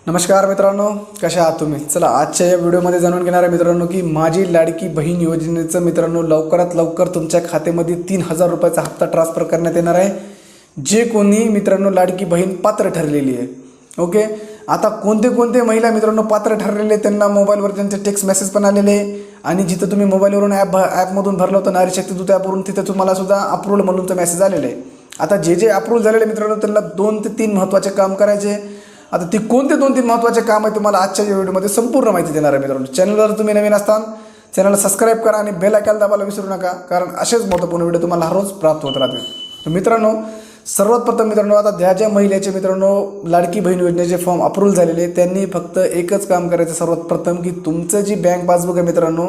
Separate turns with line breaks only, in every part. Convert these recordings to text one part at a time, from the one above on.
नमस्कार मित्रांनो, कशा आहात तुम्ही? चला आजच्या या व्हिडिओमध्ये जाणून घेणार आहे मित्रांनो की माझी लाडकी बहीण योजनेचं मित्रांनो लवकरात लवकर तुमच्या खात्यामध्ये 3,000 रुपयाचा हप्ता ट्रान्सफर करण्यात येणार आहे. जे कोणी मित्रांनो लाडकी बहीण पात्र ठरलेली आहे. ओके, आता कोणते कोणते महिला मित्रांनो पात्र ठरलेले त्यांना मोबाईलवर त्यांचे टेक्स्ट मेसेज पण आलेले आणि जिथं तुम्ही मोबाईलवरून ॲपमधून भरलं होतं नारी शक्ती दूत ॲपवरून तिथं तुम्हाला सुद्धा अप्रूव्हल म्हणूनचं मेसेज आलेले आहे. आता जे अप्रूव्ह झालेले मित्रांनो त्यांना 2 ते 3 महत्त्वाचे काम करायचे. आता ती कोणते 2-3 महत्त्वाचे काम आहे तुम्हाला आजच्या व्हिडिओमध्ये संपूर्ण माहिती देणार आहे मित्रांनो. चॅनलवर तुम्ही नवीन असताल चॅनलला सबस्क्राईब करा आणि बेल आयकॉन दाबायला विसरू नका, कारण असेच महत्त्वपूर्ण व्हिडिओ तुम्हाला हर रोज प्राप्त होत राहतील. तर मित्रांनो सर्वात प्रथम मित्रांनो आता ज्या महिलेचे मित्रांनो लाडकी बहीण योजनेचे फॉर्म अप्रूव्ह झालेले त्यांनी फक्त एकच काम करायचं. सर्वात प्रथम की तुमचं जी बँक पासबुक आहे मित्रांनो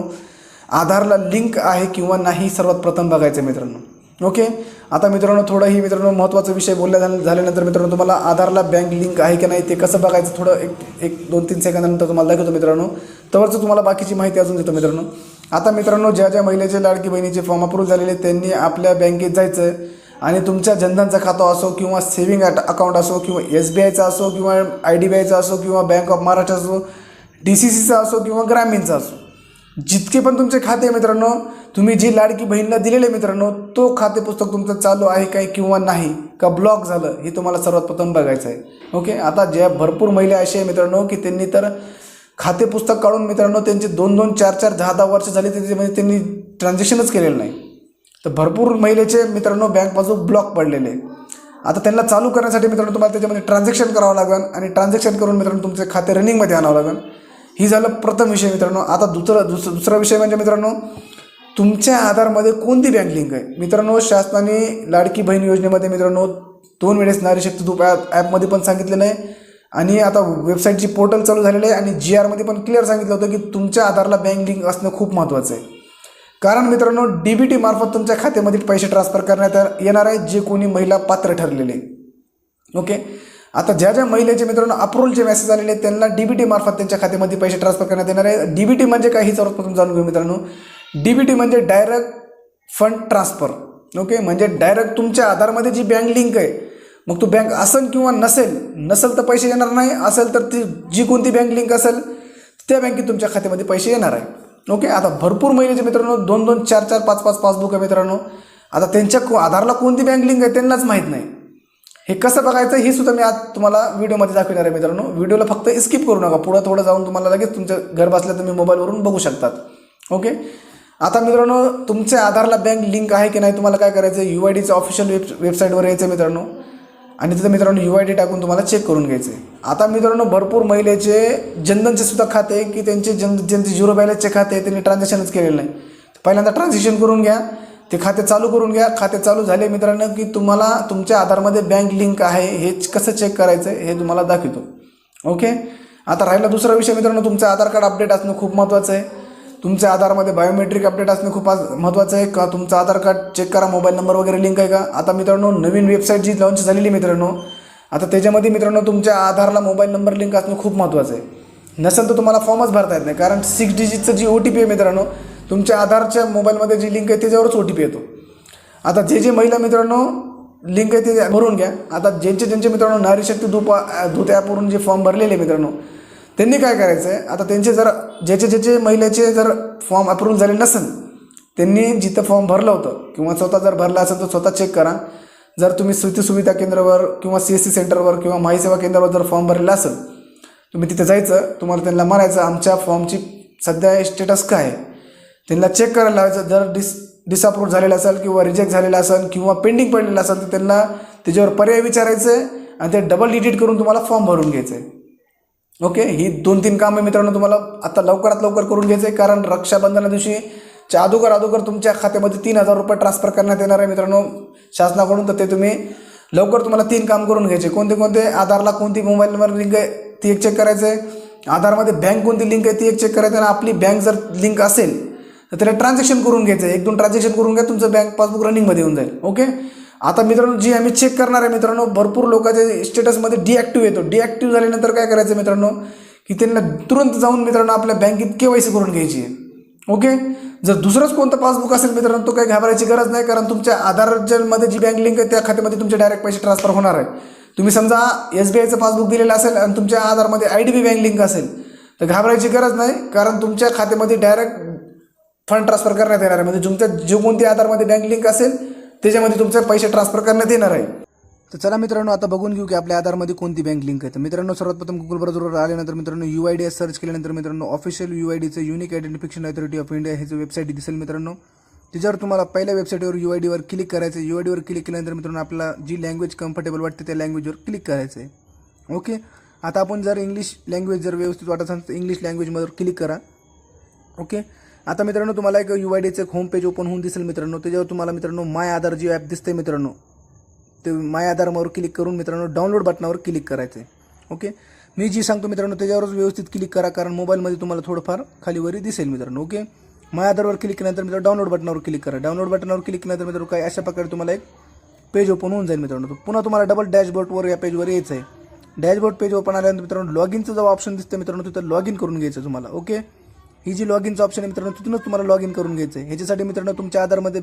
आधारला लिंक आहे किंवा नाही सर्वात प्रथम बघायचं मित्रांनो. ओके, आता मित्रांनो थोडं ही मित्रांनो महत्त्वाचा विषय झाल्यानंतर मित्रांनो तुम्हाला आधारला बँक लिंक आहे की नाही ते कसं बघायचं थोडं एक 2-3 सेकंदानंतर तुम्हाला दाखवतो मित्रांनो. तवरचं तुम्हाला बाकीची माहिती अजून देतो मित्रांनो. आता मित्रांनो ज्या महिलेचे लाडकी बहिणीचे फॉर्म अप्रूव्ह झालेले त्यांनी आपल्या बँकेत जायचं आणि तुमच्या जनधनचा खातं असो किंवा सेव्हिंग अकाउंट असो किंवा SBIचा असो किंवा IDBIचा असो किंवा बँक ऑफ महाराष्ट्र असो, DCCचा असो किंवा ग्रामीणचा असो, जितके पण तुमचे खाते मित्रांनो तुम्ही जी लाडकी बहीणला दिलेले मित्रांनो तो खाते पुस्तक तुमचं चालू आहे काय किंवा नाही का ब्लॉक झालं हे तुम्हाला सर्वात प्रथम बघायचं आहे. ओके, आता ज्या भरपूर महिला असे आहे मित्रांनो की त्यांनी तर खाते पुस्तक काढून मित्रांनो त्यांचे 2-2, 4-4, 10-10 वर्ष झाले त्याच्यामध्ये त्यांनी ट्रान्झॅक्शनच केलेलं नाही. तर भरपूर महिलेचे मित्रांनो बँक पासबुक ब्लॉक पडलेले. आता त्यांना चालू करण्यासाठी मित्रांनो तुम्हाला त्याच्यामध्ये ट्रान्झॅक्शन करावं लागेल आणि ट्रान्झॅक्शन करून मित्रांनो तुमचे खाते रनिंगमध्ये आणावं लागेल. ही झालं प्रथम विषय मित्रांनो. आता दुसरा विषय म्हणजे मित्रांनो तुमच्या आधारमध्ये कोणती बँक लिंक आहे. मित्रांनो शासनाने लाडकी बहीण योजनेमध्ये मित्रांनो 2 वेळेस नारी शक्ती दूत ॲपमध्ये पण सांगितलेलं आहे आणि आता वेबसाईटची पोर्टल चालू झालेलं आहे आणि GRमध्ये पण क्लिअर सांगितलं होतं की तुमच्या आधारला बँक लिंक असणं खूप महत्त्वाचं आहे. कारण मित्रांनो DBT मार्फत तुमच्या खात्यामध्ये पैसे ट्रान्सफर करण्यात येणार आहे जे कोणी महिला पात्र ठरलेले. ओके, आता ज्या महिलेचे मित्रांनो अप्रूव्हलचे मेसेज आलेले त्यांना DBT मार्फत त्यांच्या खात्यामध्ये पैसे ट्रान्सफर करण्यात येणार आहे. DBT म्हणजे काय ही सर्वप्रथम जाणून घेऊ मित्रांनो. DBT म्हणजे डायरेक्ट फंड ट्रान्सफर. ओके, म्हणजे डायरेक्ट तुमच्या आधारमध्ये जी बँक लिंक आहे मग तो बँक असेल किंवा नसेल तर पैसे येणार नाही, असेल तर ती जी कोणती बँक लिंक असेल त्या बँकेत तुमच्या खात्यामध्ये पैसे येणार आहे. ओके, आता भरपूर महिलेचे मित्रांनो 2-2, 4-4, 5-5 पासबुक आहे मित्रांनो. आता त्यांच्या आधारला कोणती बँक लिंक आहे त्यांनाच माहीत नाही. हे कसं बघायचं हे सुद्धा मी आज तुम्हाला व्हिडिओमध्ये दाखवणार आहे मित्रांनो. व्हिडिओला फक्त स्किप करू नका, पुढं थोडं जाऊन तुम्हाला लगेच तुमच्या घर बसल्या तुम्ही मोबाईलवरून बघू शकतात. ओके, आता मित्रांनो तुमच्या आधारला बँक लिंक आहे की नाही तुम्हाला काय करायचं UIDचं ऑफिशियल वेबसाईटवर यायचं मित्रांनो आणि तिथं मित्रांनो UID टाकून तुम्हाला चेक करून घ्यायचं आहे. आता मित्रांनो भरपूर महिलेचे जनधनचे सुद्धा खाते की त्यांचे ज्यांचे 0 बॅलन्सचे खाते त्यांनी ट्रान्झॅक्शनच केलेलं नाही. पहिल्यांदा ट्रान्झॅक्शन करून घ्या, ते खाते चालू करून घ्या. खाते चालू झाले मित्रांनो की तुम्हाला तुमच्या आधारमध्ये बँक लिंक आहे हे कसं चेक करायचं हे तुम्हाला दाखवतो. ओके, आता राहिला दुसरा विषय मित्रांनो तुमचं आधार कार्ड अपडेट असणं खूप महत्त्वाचं आहे. तुमच्या आधारमध्ये बायोमेट्रिक अपडेट असणं खूप महत्त्वाचं आहे. का तुमचं आधार कार्ड चेक करा, मोबाईल नंबर वगैरे लिंक आहे का. आता मित्रांनो नवीन वेबसाईट जी लॉन्च झालेली मित्रांनो आता त्याच्यामध्ये मित्रांनो तुमच्या आधारला मोबाईल नंबर लिंक असणं खूप महत्त्वाचं आहे. नसेल तर तुम्हाला फॉर्मच भरता येत नाही, कारण 6 डिजिटचं जी OTP आहे मित्रांनो तुमच्या आधारच्या मोबाईलमध्ये जी लिंक आहे त्याच्यावरच OTP येतो. आता जे महिला मित्रांनो लिंक आहे ते भरून घ्या. आता ज्यांचे मित्रांनो नारी शक्ती दूत ॲपवरून जे फॉर्म भरलेले मित्रांनो त्यांनी काय करायचं आहे. आता त्यांचे जर ज्याचे महिलेचे जर फॉर्म अप्रूव्ह झाले नसेल त्यांनी जिथं फॉर्म भरलं होतं किंवा स्वतः जर भरला असेल तर स्वतः चेक करा. जर तुम्ही सुविधा केंद्रावर किंवा CSC सेंटरवर किंवा माही सेवा केंद्रावर जर फॉर्म भरलेला असेल तुम्ही तिथे जायचं, तुम्हाला त्यांना म्हणायचं आमच्या फॉर्मची सध्या स्टेटस काय आहे त्यांना चेक करायला लावायचं. जर डिसअप्रूव्ह झालेला असेल किंवा रिजेक्ट झालेला असेल किंवा पेंडिंग पडलेला असेल तर त्यांना त्याच्यावर पर्याय विचारायचं आहे आणि ते डबल डिलीट करून तुम्हाला फॉर्म भरून घ्यायचं आहे. ओके, ही 2-3 कामं मित्रांनो तुम्हाला आता लवकरात लवकर करून घ्यायचं आहे, कारण रक्षाबंधना दिवशी अगोदर तुमच्या खात्यामध्ये 3,000 रुपये ट्रान्सफर करण्यात येणार आहे मित्रांनो शासनाकडून. तर ते तुम्ही लवकर तुम्हाला 3 काम करून घ्यायचे. कोणते आधारला कोणती मोबाईल नंबर लिंक आहे ती एक चेक करायचं आहे, आधारमध्ये बँक कोणती लिंक आहे ती एक चेक करायचं आणि आपली बँक जर लिंक असेल तर त्याला ट्रान्झॅक्शन करून घ्यायचं आहे. 1-2 ट्रान्झॅक्शन करून घ्या, तुमचं बँक पासबुक रनिंगमध्ये येऊन जाईल. ओके, आता मित्रांनो जी आम्ही चेक करणार आहे मित्रांनो भरपूर लोकांच्या स्टेटसमध्ये डिॲक्टिव्ह येतो. डिॲक्टिव्ह झाल्यानंतर काय करायचं मित्रांनो की त्यांना तुरंत जाऊन मित्रांनो आपल्या बँकेत KYC करून घ्यायची आहे. ओके, जर दुसरंच कोणतं पासबुक असेल मित्रांनो तो काही घाबरायची गरज नाही, कारण तुमच्या आधारमध्ये जी बँक लिंक आहे त्या खात्यामध्ये तुमचे डायरेक्ट पैसे ट्रान्सफर होणार आहे. तुम्ही समजा SBIचं पासबुक दिलेलं असेल आणि तुमच्या आधारमध्ये IDB बँक लिंक असेल तर घाबरायची गरज नाही, कारण तुमच्या खात्यामध्ये डायरेक्ट फंड ट्रान्सफर करण्यात येणार आहे. म्हणजे तुमच्या जो कोणती आधारमध्ये बँक लिंक असेल त्याच्यामध्ये तुमचे पैसे ट्रान्सफर करण्यात येणार आहे. तर चला मित्रांनो, आता बघून घेऊ की आपल्या आधारमध्ये कोणती बँक लिंक आहे. तर मित्रांनो, सर्वात प्रथम गुगल ब्राउझरवर आल्यानंतर मित्रांनो UID सर्च केल्यानंतर मित्रांनो ऑफिशियल UIDचं unique identification authority of India हे वेबसाईट दिसेल मित्रांनो. त्याच्यावर तुम्हाला पहिल्या वेबसाईटवर UIDवर क्लिक करायचं आहे. UIDवर क्लिक केल्यानंतर मित्रांनो आपल्याला जी लँग्वेज कम्फर्टेबल वाटते त्या लँग्वेजवर क्लिक करायचं आहे. ओके, आता आपण जर इंग्लिश लँग्वेज जर व्यवस्थित वाटत असेल तर इंग्लिश लँग्वेजमध्ये क्लिक करा. ओके, आता मित्रांनो तुम्हाला एक UIDचं एक होम पेज ओपन होऊन दिसेल मित्रांनो. त्याच्यावर तुम्हाला मित्रांनो माय आधार जी ॲप दिसते मित्रांनो, ते माय आधारवर क्लिक करून मित्रांनो डाउनलोड बटनावर क्लिक करायचं आहे. ओके, मी जी सांगतो मित्रांनो त्याच्यावरच व्यवस्थित क्लिक करा, कारण मोबाईलमध्ये तुम्हाला थोडंफार खालीवरी दिसेल मित्रांनो. ओके, माय आधारवर क्लिक केल्यानंतर मित्रांनो डाउनलोड बटनावर क्लिक करा. डाउनलोड बटनावर क्लिक केल्यानंतर मित्रांनो काय अशा प्रकारे तुम्हाला एक पेज ओपन होऊन जाईल मित्रांनो. पुन्हा तुम्हाला डबल डॅशबोर्डवर या पेजवर यायचं आहे. डॅशबोर्ड पेज ओपन आल्यानंतर मित्रांनो लॉग इनचं जो ऑप्शन दिसतं मित्रांनो तिथं लॉग इन करून घ्यायचं तुम्हाला. ओके, ही जी लॉग इनचं ऑप्शन आहे मित्रांनो तिथूनच तुम्हाला लॉग इन करून घ्यायचं आहे. ह्याच्यासाठी मित्रांनो तुमच्या आधारमध्ये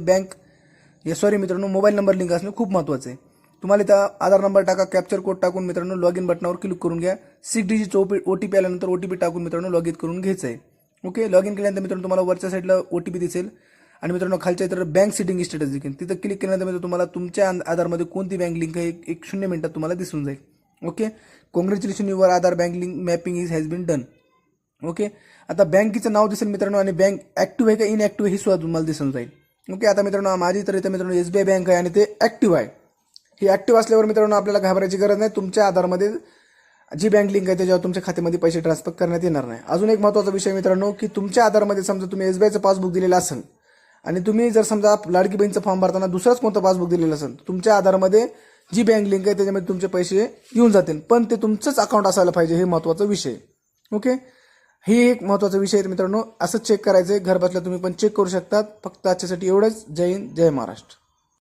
मित्रांनो मोबाईल नंबर लिंक असणं खूप महत्त्वाचं आहे. तुम्हाला इथं आधार नंबर टाका, कॅप्चर कोड टाकून मित्रांनो लॉग इन बटनावर क्लिक करून घ्या. 6 डिजिटचं OTP आल्यानंतर OTP टाकून मित्रांनो लॉग इन करून घ्यायचं आहे. ओके, लॉग इन केल्यानंतर मित्रांनो तुम्हाला वरच्या साईडला OTP दिसेल आणि मित्रांनो खालच्या इतर बँक सेटिंग स्टेटस दिसेल. तिथं क्लिक केल्यानंतर मित्रांनो तुम्हाला तुमच्या आधारमध्ये कोणती बँक लिंक आहे एक 0 मिनिटात तुम्हाला दिसून जाईल. Okay, congratulation your Aadhaar bank link mapping has been done. Okay, आता बँकेचं नाव दिसेल मित्रांनो आणि बँक ॲक्टिव्ह आहे का इनॲक्टिव्ह आहे हे सुद्धा तुम्हाला दिसून जाईल. ओके, आता मित्रांनो माझी तर इथं मित्रांनो SBI बँक आहे आणि ते ॲक्टिव्ह आहे. ही ॲक्टिव्ह असल्यावर मित्रांनो आपल्याला घाबरायची गरज नाही. तुमच्या आधारमध्ये जी बँक लिंक आहे त्याच्यावर तुमच्या खात्यामध्ये पैसे ट्रान्सफर करण्यात येणार नाही. अजून एक महत्त्वाचा विषय मित्रांनो की तुमच्या आधारमध्ये समजा तुम्ही SBIचं पासबुक दिलेलं असेल आणि तुम्ही जर समजा लाडकी बहीणचं फॉर्म भरताना दुसराच कोणतं पासबुक दिलेलं असेल, तुमच्या आधारमध्ये जी बँक लिंक आहे त्याच्यामध्ये तुमचे पैसे येऊन जातील, पण ते तुमचंच अकाउंट असायला पाहिजे. हे महत्त्वाचा विषय. ओके, ही एक महत्त्वाचा विषय आहे मित्रांनो. असंच चेक करायचं आहे, घर बसल्या तुम्ही पण चेक करू शकतात. फक्त आजच्यासाठी एवढंच. जय हिंद, जय महाराष्ट्र.